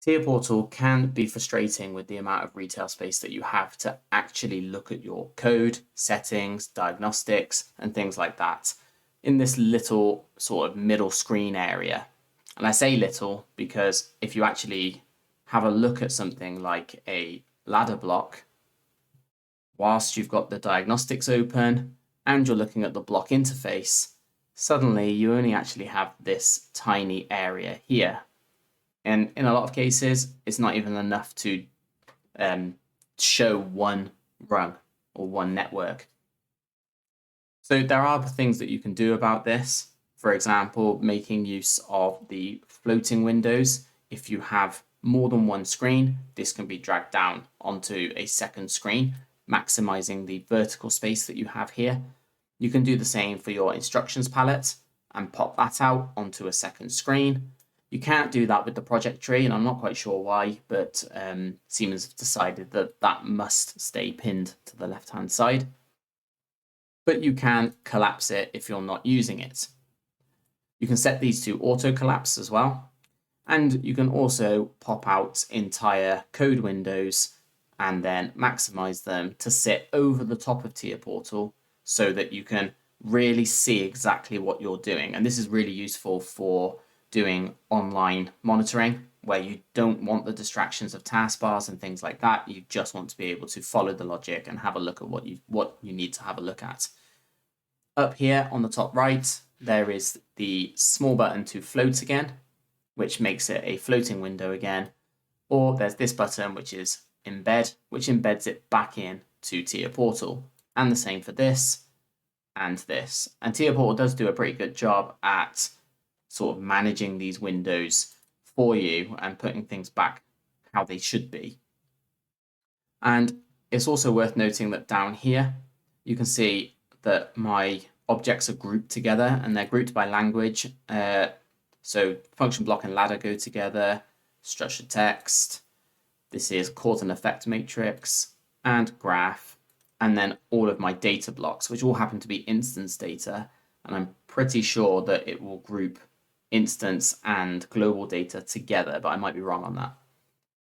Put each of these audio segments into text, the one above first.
Tier Portal can be frustrating with the amount of retail space that you have to actually look at your code, settings, diagnostics, and things like that in this little sort of middle screen area. And I say little because if you actually have a look at something like a ladder block, whilst you've got the diagnostics open and you're looking at the block interface, suddenly you only actually have this tiny area here. And in a lot of cases, it's not even enough to show one rung or one network. So there are things that you can do about this. For example, making use of the floating windows. If you have more than one screen, this can be dragged down onto a second screen, maximizing the vertical space that you have here. You can do the same for your instructions palette and pop that out onto a second screen. You can't do that with the project tree, and I'm not quite sure why, but Siemens have decided that that must stay pinned to the left-hand side. But you can collapse it if you're not using it. You can set these to auto collapse as well. And you can also pop out entire code windows and then maximize them to sit over the top of Tier Portal so that you can really see exactly what you're doing. And this is really useful for doing online monitoring where you don't want the distractions of taskbars and things like that. You just want to be able to follow the logic and have a look at what you need to have a look at. Up here on the top right, there is the small button to float again, which makes it a floating window again. Or there's this button, which is embed, which embeds it back in to Tier Portal. And the same for this and this. And Tier Portal does do a pretty good job at sort of managing these windows for you and putting things back how they should be. And it's also worth noting that down here, you can see that my objects are grouped together and they're grouped by language. So function block and ladder go together, structured text. This is cause and effect matrix and graph, and then all of my data blocks, which all happen to be instance data. And I'm pretty sure that it will group instance and global data together, but I might be wrong on that.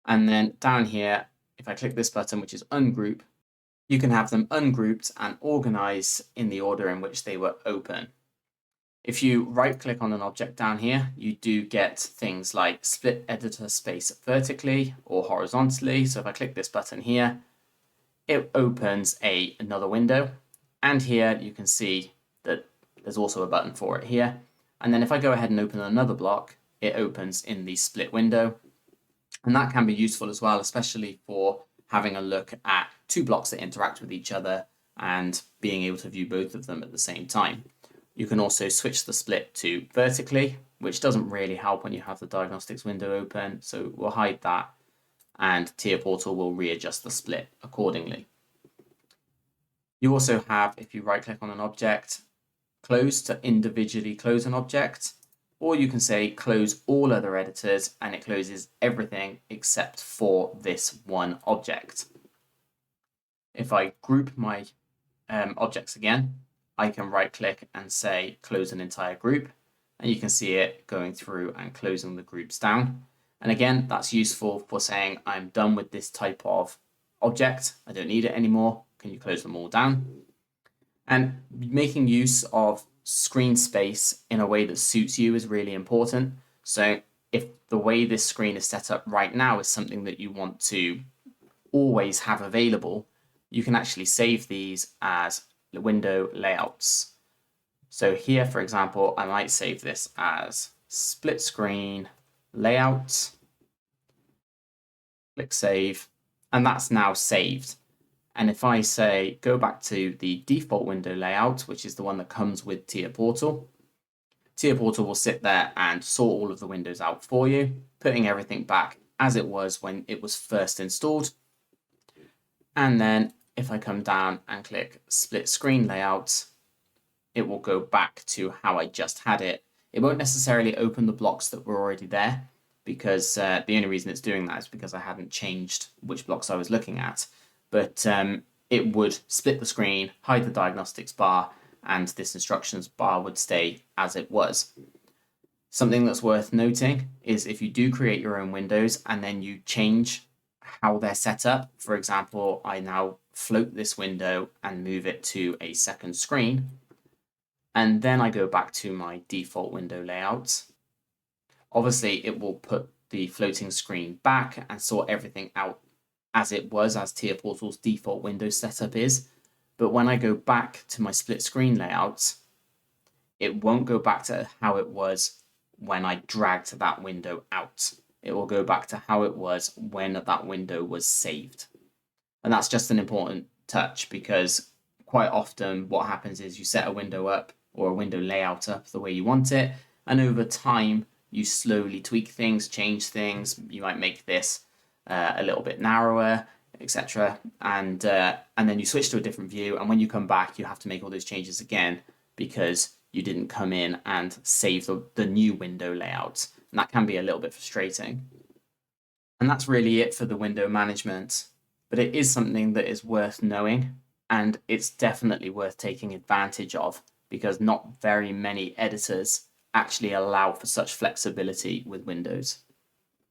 And then down here, if I click this button, which is ungroup, you can have them ungrouped and organize in the order in which they were open. If you right click on an object down here, you do get things like split editor space vertically or horizontally. So if I click this button here, it opens another window. And here you can see that there's also a button for it here. And then if I go ahead and open another block, it opens in the split window. And that can be useful as well, especially for having a look at two blocks that interact with each other and being able to view both of them at the same time. You can also switch the split to vertically, which doesn't really help when you have the diagnostics window open. So we'll hide that, and Tier Portal will readjust the split accordingly. You also have, if you right click on an object, close to individually close an object, or you can say close all other editors and it closes everything except for this one object. If I group my objects again, I can right click and say close an entire group, and you can see it going through and closing the groups down. And again, that's useful for saying I'm done with this type of object, I don't need it anymore. Can you close them all down? And making use of screen space in a way that suits you is really important. So if the way this screen is set up right now is something that you want to always have available, you can actually save these as window layouts. So here, for example, I might save this as split screen layout, click save, and that's now saved. And if I say go back to the default window layout, which is the one that comes with Tier Portal, Tier Portal will sit there and sort all of the windows out for you, putting everything back as it was when it was first installed. And then if I come down and click split screen layout, it will go back to how I just had it. It won't necessarily open the blocks that were already there, because the only reason it's doing that is because I hadn't changed which blocks I was looking at. But it would split the screen, hide the diagnostics bar, and this instructions bar would stay as it was. Something that's worth noting is if you do create your own windows and then you change how they're set up, for example, I now float this window and move it to a second screen, and then I go back to my default window layout. Obviously, it will put the floating screen back and sort everything out as it was, as TIA Portal's default window setup is. But when I go back to my split screen layout, it won't go back to how it was when I dragged that window out. It will go back to how it was when that window was saved. And that's just an important touch, because quite often what happens is you set a window up or a window layout up the way you want it, and over time you slowly tweak things, change things. You might make this a little bit narrower, etc. And then you switch to a different view, and when you come back you have to make all those changes again because you didn't come in and save the new window layout. And that can be a little bit frustrating. And that's really it for the window management. But it is something that is worth knowing, and it's definitely worth taking advantage of, because not very many editors actually allow for such flexibility with Windows.